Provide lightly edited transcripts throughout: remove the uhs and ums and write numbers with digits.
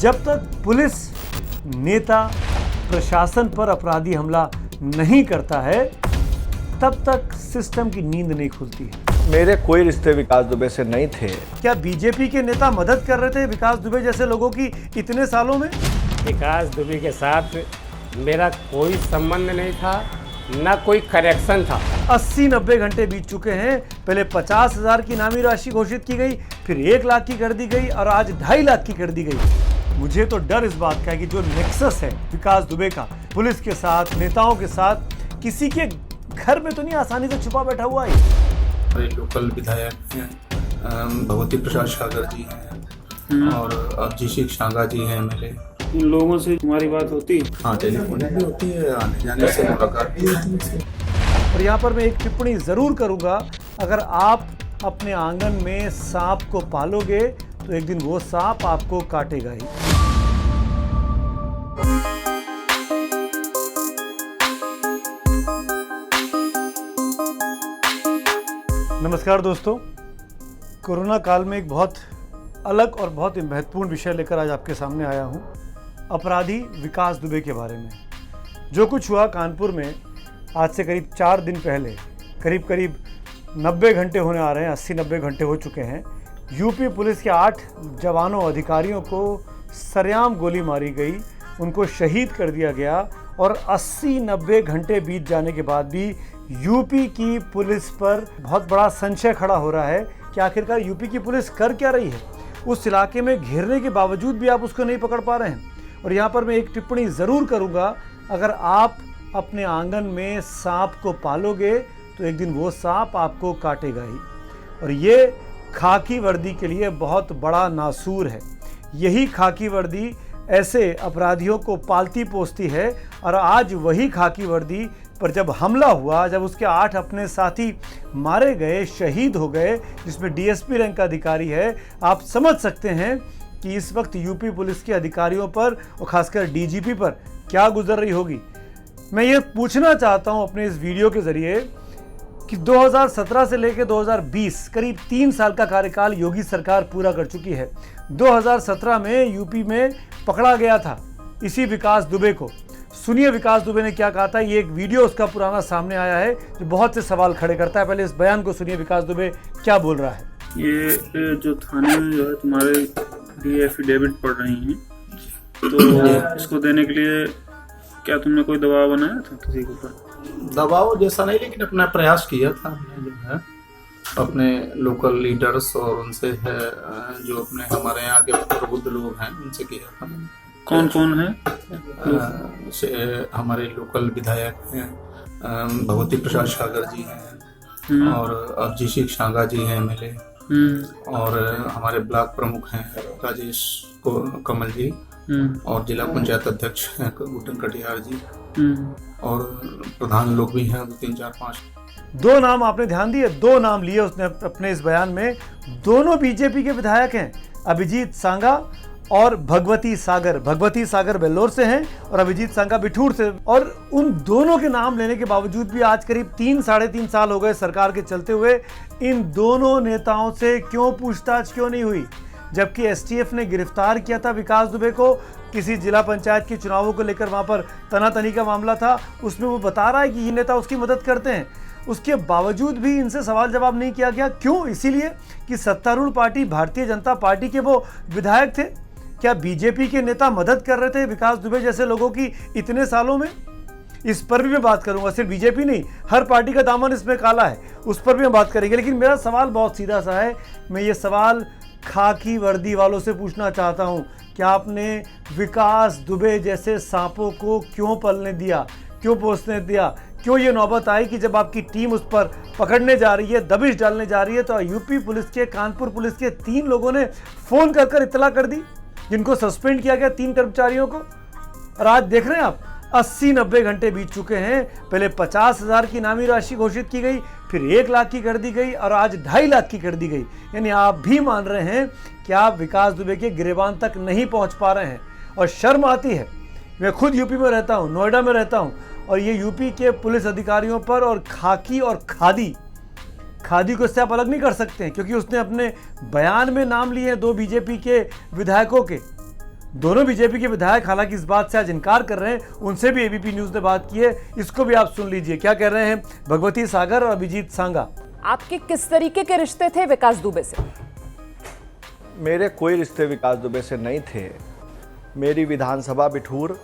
जब तक पुलिस, नेता, प्रशासन पर अपराधी हमला नहीं करता है तब तक सिस्टम की नींद नहीं खुलती है। मेरे कोई रिश्ते विकास दुबे से नहीं थे। क्या बीजेपी के नेता मदद कर रहे थे विकास दुबे जैसे लोगों की इतने सालों में? विकास दुबे के साथ मेरा कोई संबंध नहीं था, ना कोई कनेक्शन था। 80-90 घंटे बीत चुके हैं। पहले 50,000 की इनामी राशि घोषित की गई, फिर 1 लाख की कर दी गई और आज 2.5 लाख की कर दी गई। मुझे तो डर इस बात का है कि जो नेक्सस है विकास दुबे का पुलिस के साथ, नेताओं के साथ, किसी के घर में तो नहीं आसानी से छुपा बैठा हुआ है। हमारे लोकल विधायक हैं, भगवती प्रसाद सागर जी हैं और अभिजीत सांगा जी हैं एमएलए। इन लोगों से तुम्हारी बात होती है? हाँ, टेलीफोनिक भी होती है, आने जाने से मुलाकात भी होती है। और यहाँ पर मैं एक टिप्पणी ज़रूर करूँगा, अगर आप अपने आंगन में सांप को पालोगे तो एक दिन वो सांप आपको काटेगा ही। नमस्कार दोस्तों, कोरोना काल में एक बहुत अलग और बहुत महत्वपूर्ण विषय लेकर आज आपके सामने आया हूँ। अपराधी विकास दुबे के बारे में जो कुछ हुआ कानपुर में आज से करीब 4 दिन पहले, करीब 90 घंटे होने आ रहे हैं, 80-90 घंटे हो चुके हैं। यूपी पुलिस के 8 जवानों अधिकारियों को सरेआम गोली मारी गई, उनको शहीद कर दिया गया और 80-90 घंटे बीत जाने के बाद भी यूपी की पुलिस पर बहुत बड़ा संशय खड़ा हो रहा है कि आखिरकार यूपी की पुलिस कर क्या रही है। उस इलाके में घेरने के बावजूद भी आप उसको नहीं पकड़ पा रहे हैं। और यहाँ पर मैं एक टिप्पणी ज़रूर करूँगा, अगर आप अपने आंगन में सांप को पालोगे तो एक दिन वो सांप आपको काटेगा ही। और ये खाकी वर्दी के लिए बहुत बड़ा नासूर है। यही खाकी वर्दी ऐसे अपराधियों को पालती पोसती है और आज वही खाकी वर्दी पर जब हमला हुआ, जब उसके 8 अपने साथी मारे गए, शहीद हो गए, जिसमें डीएसपी रैंक का अधिकारी है, आप समझ सकते हैं कि इस वक्त यूपी पुलिस के अधिकारियों पर और खासकर डीजीपी पर क्या गुजर रही होगी। मैं ये पूछना चाहता हूँ अपने इस वीडियो के ज़रिए कि 2017 से लेकर 2020 करीब 3 साल का कार्यकाल योगी सरकार पूरा कर चुकी है। 2017 में यूपी में पकड़ा गया था इसी विकास दुबे को। सुनिए विकास दुबे ने क्या कहा था। ये एक वीडियो उसका पुराना सामने आया है जो बहुत से सवाल खड़े करता है। पहले इस बयान को सुनिए, विकास दुबे क्या बोल रहा है। ये जो थाने में जो है तुम्हारे लिए एफिडेविट पढ़ रही हैं, तो इसको देने के लिए क्या तुमने कोई दबाव बनाया था किसी के ऊपर? दबाव जैसा नहीं, लेकिन अपना प्रयास किया था हमने, जो है अपने लोकल लीडर्स और उनसे है जो अपने हमारे यहाँ के प्रबुद्ध लोग हैं उनसे किया था। कौन कौन है? हमारे लोकल विधायक हैं, भगवती प्रसाद सागर जी हैं और अभिजीत सांगा जी हैं एमएलए और हमारे ब्लॉक प्रमुख हैं राजेश कमल जी और जिला पंचायत अध्यक्ष हैं गुटन कटियार जी और प्रधान लोग भी हैं 2, 3, 4, 5। 2 नाम आपने ध्यान दिए, 2 नाम लिए उसने अपने इस बयान में। दोनों बीजेपी के विधायक हैं, अभिजीत सांगा और भगवती सागर। भगवती सागर बेल्लोर से हैं और अभिजीत सांगा बिठूर से। और उन दोनों के नाम लेने के बावजूद भी आज करीब 3-3.5 साल हो गए सरकार के चलते हुए, इन दोनों नेताओं से क्यों पूछताछ क्यों नहीं हुई? जबकि एसटीएफ ने गिरफ्तार किया था विकास दुबे को किसी जिला पंचायत के चुनावों को लेकर, वहां पर तनातनी का मामला था, उसमें वो बता रहा है कि ये नेता उसकी मदद करते हैं। उसके बावजूद भी इनसे सवाल जवाब नहीं किया गया। क्यों? इसीलिए कि सत्तारूढ़ पार्टी भारतीय जनता पार्टी के वो विधायक थे। क्या बीजेपी के नेता मदद कर रहे थे विकास दुबे जैसे लोगों की इतने सालों में? इस पर भी मैं बात करूंगा। सिर्फ बीजेपी नहीं, हर पार्टी का दामन इसमें काला है, उस पर भी हम बात करेंगे। लेकिन मेरा सवाल बहुत सीधा सा है। मैं ये सवाल खाकी वर्दी वालों से पूछना चाहता हूं कि आपने विकास दुबे जैसे सांपों को क्यों पलने दिया, क्यों पोसने दिया? क्यों ये नौबत आई कि जब आपकी टीम उस पर पकड़ने जा रही है, दबिश डालने जा रही है, तो यूपी पुलिस के, कानपुर पुलिस के 3 लोगों ने फ़ोन कर इत्तला कर दी, जिनको सस्पेंड किया गया 3 कर्मचारियों को। और आज देख रहे हैं आप 80-90 घंटे बीत चुके हैं। पहले 50,000 की इनामी राशि घोषित की गई, फिर 1 लाख की कर दी गई और आज 2.5 लाख की कर दी गई। यानी आप भी मान रहे हैं कि आप विकास दुबे के गिरेबान तक नहीं पहुंच पा रहे हैं। और शर्म आती है। मैं खुद यूपी में रहता हूं, नोएडा में रहता हूं, और ये यूपी के पुलिस अधिकारियों पर और खाकी और खादी को इससे आप अलग नहीं कर सकते हैं, क्योंकि उसने अपने बयान में नाम लिए हैं 2 बीजेपी के विधायकों के। दोनों बीजेपी के विधायक हालांकि इस बात से आज इनकार कर रहे हैं, उनसे भी एबीपी न्यूज ने बात की है, इसको भी आप सुन लीजिए क्या कह रहे हैं भगवती सागर और अभिजीत सांगा। आपके किस तरीके के रिश्ते थे विकास दुबे से? मेरे कोई रिश्ते विकास दुबे से नहीं थे। मेरी विधानसभा बिठूर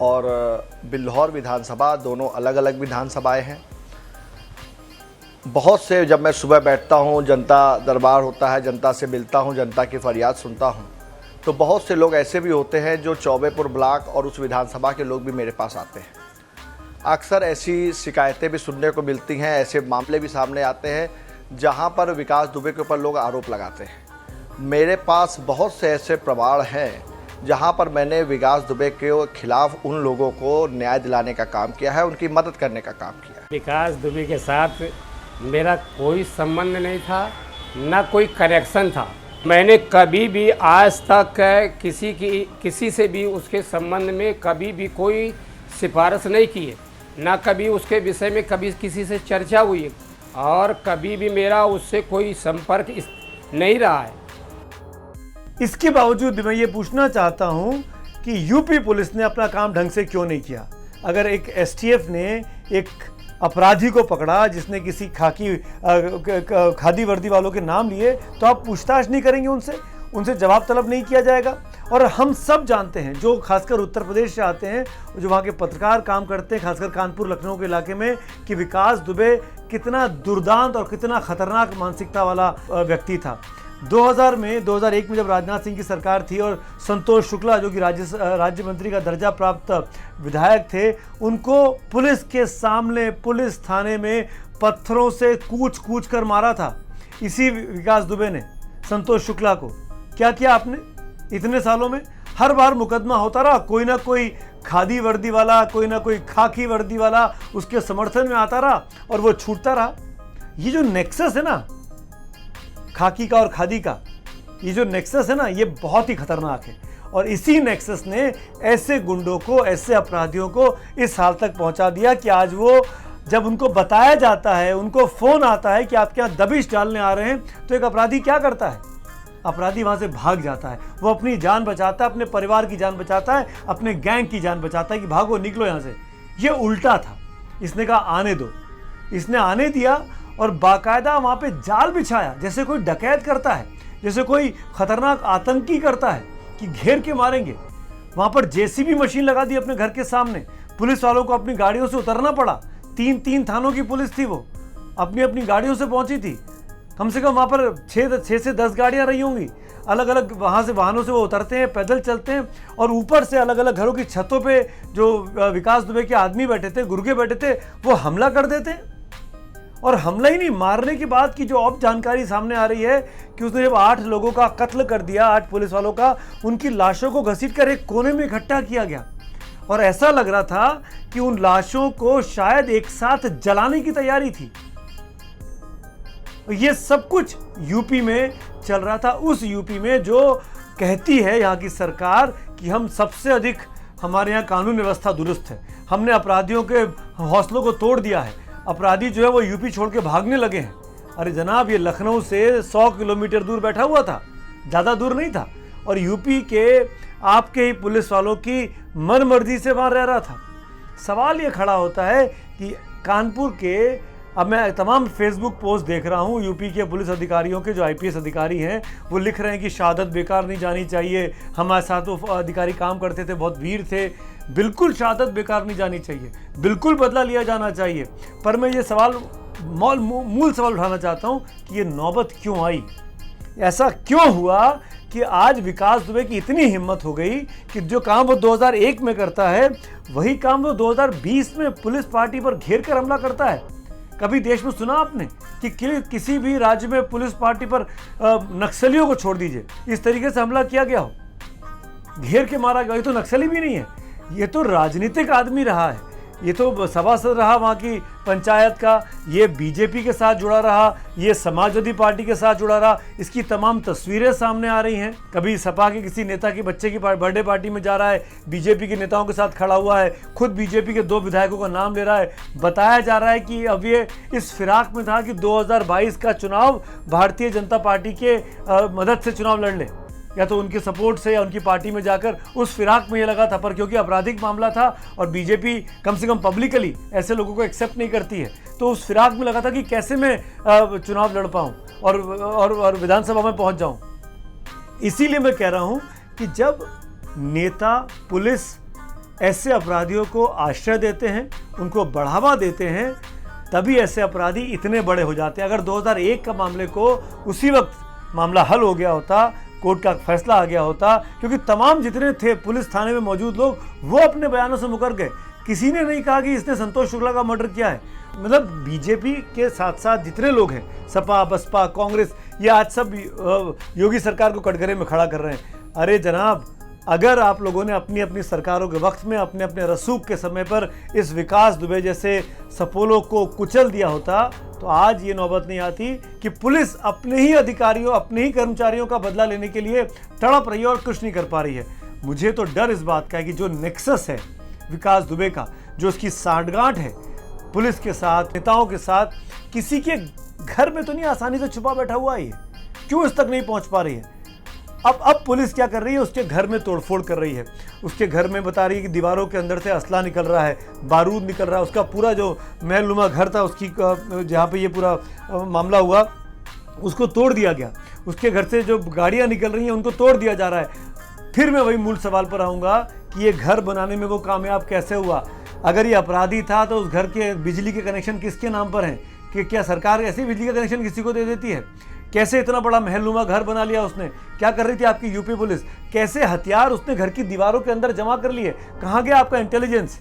और बिल्हौर विधानसभा दोनों अलग अलग विधानसभाएं हैं। बहुत से जब मैं सुबह बैठता हूं, जनता दरबार होता है, जनता से मिलता हूं, जनता की फरियाद सुनता हूं, तो बहुत से लोग ऐसे भी होते हैं जो चौबेपुर ब्लॉक और उस विधानसभा के लोग भी मेरे पास आते हैं। अक्सर ऐसी शिकायतें भी सुनने को मिलती हैं, ऐसे मामले भी सामने आते हैं जहां पर विकास दुबे के ऊपर लोग आरोप लगाते हैं। मेरे पास बहुत से ऐसे प्रमाण हैं जहां पर मैंने विकास दुबे के खिलाफ उन लोगों को न्याय दिलाने का काम किया है, उनकी मदद करने का काम किया है। विकास दुबे के साथ मेरा कोई संबंध नहीं था, ना कोई कनेक्शन था। मैंने कभी भी आज तक किसी से भी उसके संबंध में कभी भी कोई सिफारिश नहीं की है, ना कभी उसके विषय में कभी किसी से चर्चा हुई है, और कभी भी मेरा उससे कोई संपर्क नहीं रहा है। इसके बावजूद मैं ये पूछना चाहता हूं कि यूपी पुलिस ने अपना काम ढंग से क्यों नहीं किया। अगर एक एसटीएफ ने एक अपराधी को पकड़ा जिसने किसी खादी वर्दी वालों के नाम लिए, तो आप पूछताछ नहीं करेंगे, उनसे जवाब तलब नहीं किया जाएगा। और हम सब जानते हैं, जो खासकर उत्तर प्रदेश से आते हैं, जो वहाँ के पत्रकार काम करते हैं, खासकर कानपुर लखनऊ के इलाके में, कि विकास दुबे कितना दुर्दांत और कितना खतरनाक मानसिकता वाला व्यक्ति था। 2001 में जब राजनाथ सिंह की सरकार थी और संतोष शुक्ला जो कि राज्य मंत्री का दर्जा प्राप्त विधायक थे, उनको पुलिस के सामने पुलिस थाने में पत्थरों से कूच कर मारा था इसी विकास दुबे ने संतोष शुक्ला को। क्या किया आपने इतने सालों में? हर बार मुकदमा होता रहा, कोई ना कोई खादी वर्दी वाला, कोई ना कोई खाकी वर्दी वाला उसके समर्थन में आता रहा और वो छूटता रहा। ये जो नेक्सस है ना खाकी का और खादी का, ये जो नेक्सस है ना, ये बहुत ही खतरनाक है। और इसी नेक्सस ने ऐसे गुंडों को, ऐसे अपराधियों को इस हाल तक पहुंचा दिया कि आज वो जब उनको बताया जाता है, उनको फोन आता है कि आपके यहाँ दबिश डालने आ रहे हैं, तो एक अपराधी क्या करता है? अपराधी वहां से भाग जाता है। वो अपनी जान बचाता है, अपने परिवार की जान बचाता है, अपने गैंग की जान बचाता है कि भागो, निकलो यहाँ से। ये उल्टा था। इसने कहा आने दो, इसने आने दिया और बाकायदा वहां पे जाल बिछाया, जैसे कोई डकैत करता है, जैसे कोई खतरनाक आतंकी करता है कि घेर के मारेंगे। वहां पर जेसीबी मशीन लगा दी अपने घर के सामने। पुलिस वालों को अपनी गाड़ियों से उतरना पड़ा। 3 थानों की पुलिस थी, वो अपनी गाड़ियों से पहुंची थी। कम से कम वहां पर 6 से 10 गाड़ियां रही होंगी। अलग अलग वहां से वाहनों से वो उतरते हैं, पैदल चलते हैं, और ऊपर से अलग अलग घरों की छतों पे जो विकास दुबे के आदमी बैठे थे, गुर्गे बैठे थे, वो हमला कर देते हैं। और हमला ही नहीं, मारने के बाद की जो अब जानकारी सामने आ रही है कि उसने जब 8 लोगों का कत्ल कर दिया, 8 पुलिस वालों का, उनकी लाशों को घसीटकर एक कोने में इकट्ठा किया गया और ऐसा लग रहा था कि उन लाशों को शायद एक साथ जलाने की तैयारी थी। ये सब कुछ यूपी में चल रहा था, उस यूपी में जो कहती है यहाँ की सरकार कि हम सबसे अधिक, हमारे यहाँ कानून व्यवस्था दुरुस्त है, हमने अपराधियों के हौसलों को तोड़ दिया है, अपराधी जो है वो यूपी छोड़ के भागने लगे हैं। अरे जनाब, ये लखनऊ से 100 किलोमीटर दूर बैठा हुआ था, ज़्यादा दूर नहीं था, और यूपी के आपके ही पुलिस वालों की मनमर्जी से वहाँ रह रहा था। सवाल ये खड़ा होता है कि कानपुर के, अब मैं तमाम फेसबुक पोस्ट देख रहा हूँ यूपी के पुलिस अधिकारियों के, जो आईपीएस अधिकारी हैं, वो लिख रहे हैं कि शहादत बेकार नहीं जानी चाहिए, हमारे साथ वो अधिकारी काम करते थे, बहुत वीर थे। बिल्कुल शहादत बेकार नहीं जानी चाहिए, बिल्कुल बदला लिया जाना चाहिए। पर मैं ये सवाल, मूल सवाल उठाना चाहता हूँ कि ये नौबत क्यों आई? ऐसा क्यों हुआ कि आज विकास दुबे की इतनी हिम्मत हो गई कि जो काम वो 2001 में करता है, वही काम वो 2020 में पुलिस पार्टी पर घेर कर हमला करता है? कभी देश में सुना आपने कि किसी भी राज्य में पुलिस पार्टी पर नक्सलियों को छोड़ दीजिए, इस तरीके से हमला किया गया हो, घेर के मारा गया? ये तो नक्सली भी नहीं है, ये तो राजनीतिक आदमी रहा है, ये तो सभासद रहा वहाँ की पंचायत का, ये बीजेपी के साथ जुड़ा रहा, ये समाजवादी पार्टी के साथ जुड़ा रहा। इसकी तमाम तस्वीरें सामने आ रही हैं। कभी सपा के किसी नेता की बच्चे की बर्थडे पार्टी में जा रहा है, बीजेपी के नेताओं के साथ खड़ा हुआ है, खुद बीजेपी के 2 विधायकों का नाम ले रहा है। बताया जा रहा है कि अब ये इस फिराक में था कि 2022 का चुनाव भारतीय जनता पार्टी के मदद से चुनाव लड़ ले। या तो उनके सपोर्ट से या उनकी पार्टी में जाकर उस फिराक में ये लगा था, पर क्योंकि आपराधिक मामला था और बीजेपी कम से कम पब्लिकली ऐसे लोगों को एक्सेप्ट नहीं करती है, तो उस फिराक में लगा था कि कैसे मैं चुनाव लड़ पाऊँ और विधानसभा में पहुँच जाऊँ। इसीलिए मैं कह रहा हूँ कि जब नेता, पुलिस ऐसे अपराधियों को आश्रय देते हैं, उनको बढ़ावा देते हैं, तभी ऐसे अपराधी इतने बड़े हो जाते हैं। अगर 2001 का मामले को उसी वक्त मामला हल हो गया होता, कोर्ट का फैसला आ गया होता, क्योंकि तमाम जितने थे पुलिस थाने में मौजूद लोग वो अपने बयानों से मुकर गए। किसी ने नहीं कहा कि इसने संतोष शुक्ला का मर्डर किया है। मतलब बीजेपी के साथ साथ जितने लोग हैं, सपा, बसपा, कांग्रेस, ये आज सब योगी सरकार को कटघरे में खड़ा कर रहे हैं। अरे जनाब, अगर आप लोगों ने अपनी अपनी सरकारों के वक्त में अपने अपने रसूख के समय पर इस विकास दुबे जैसे सपोलों को कुचल दिया होता, तो आज ये नौबत नहीं आती कि पुलिस अपने ही अधिकारियों, अपने ही कर्मचारियों का बदला लेने के लिए तड़प रही है और कुछ नहीं कर पा रही है। मुझे तो डर इस बात का है कि जो नेक्सस है विकास दुबे का, जो उसकी सांठगांठ है पुलिस के साथ, नेताओं के साथ, किसी के घर में तो नहीं आसानी से छुपा बैठा हुआ है, क्यों इस तक नहीं पहुंच पा रही है। अब पुलिस क्या कर रही है, उसके घर में तोड़फोड़ कर रही है। उसके घर में बता रही है कि दीवारों के अंदर से असला निकल रहा है, बारूद निकल रहा है। उसका पूरा जो महलनुमा घर था, उसकी जहाँ पे ये पूरा मामला हुआ, उसको तोड़ दिया गया। उसके घर से जो गाड़ियाँ निकल रही हैं उनको तोड़ दिया जा रहा है। फिर मैं वही मूल सवाल पर आऊँगा कि ये घर बनाने में वो कामयाब कैसे हुआ। अगर ये अपराधी था तो उस घर के बिजली के कनेक्शन किसके नाम पर हैं? कि क्या सरकार ऐसे बिजली का कनेक्शन किसी को दे देती है? कैसे इतना बड़ा महलनुमा घर बना लिया उसने? क्या कर रही थी आपकी यूपी पुलिस? कैसे हथियार उसने घर की दीवारों के अंदर जमा कर लिए? कहाँ गया आपका इंटेलिजेंस?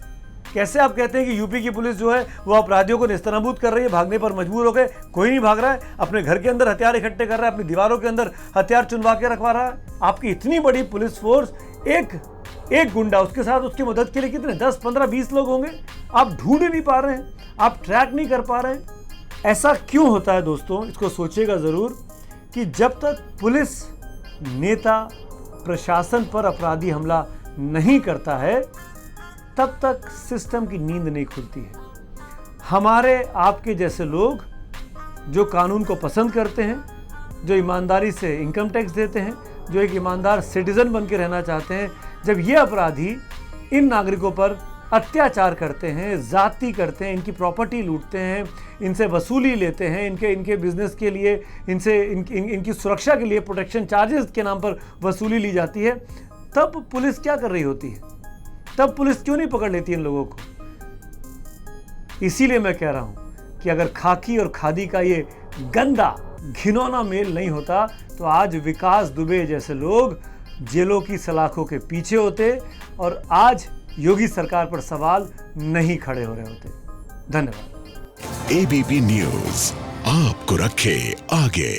कैसे आप कहते हैं कि यूपी की पुलिस जो है वो अपराधियों को नेस्तनाबूद कर रही है, भागने पर मजबूर हो गए? कोई नहीं भाग रहा है, अपने घर के अंदर हथियार इकट्ठे कर रहा है, अपनी दीवारों के अंदर हथियार चुनवा के रखवा रहा है। आपकी इतनी बड़ी पुलिस फोर्स, एक गुंडा, उसके साथ उसकी मदद के लिए कितने 10, 15, 20 लोग होंगे। आप ढूंढ नहीं पा रहे हैं, आप ट्रैक नहीं कर पा रहे हैं। ऐसा क्यों होता है दोस्तों? इसको सोचिएगा ज़रूर कि जब तक पुलिस, नेता, प्रशासन पर अपराधी हमला नहीं करता है, तब तक सिस्टम की नींद नहीं खुलती है। हमारे आपके जैसे लोग जो कानून को पसंद करते हैं, जो ईमानदारी से इनकम टैक्स देते हैं, जो एक ईमानदार सिटीजन बन के रहना चाहते हैं, जब ये अपराधी इन नागरिकों पर अत्याचार करते हैं, जाति करते हैं, इनकी प्रॉपर्टी लूटते हैं, इनसे वसूली लेते हैं, इनके बिजनेस के लिए, इनकी सुरक्षा के लिए प्रोटेक्शन चार्जेस के नाम पर वसूली ली जाती है, तब पुलिस क्या कर रही होती है? तब पुलिस क्यों नहीं पकड़ लेती इन लोगों को? इसीलिए मैं कह रहा हूं कि अगर खाकी और खादी का ये गंदा, घिनौना मेल नहीं होता, तो आज विकास दुबे जैसे लोग जेलों की सलाखों के पीछे होते और आज योगी सरकार पर सवाल नहीं खड़े हो रहे होते। धन्यवाद। एबीपी न्यूज आपको रखे आगे।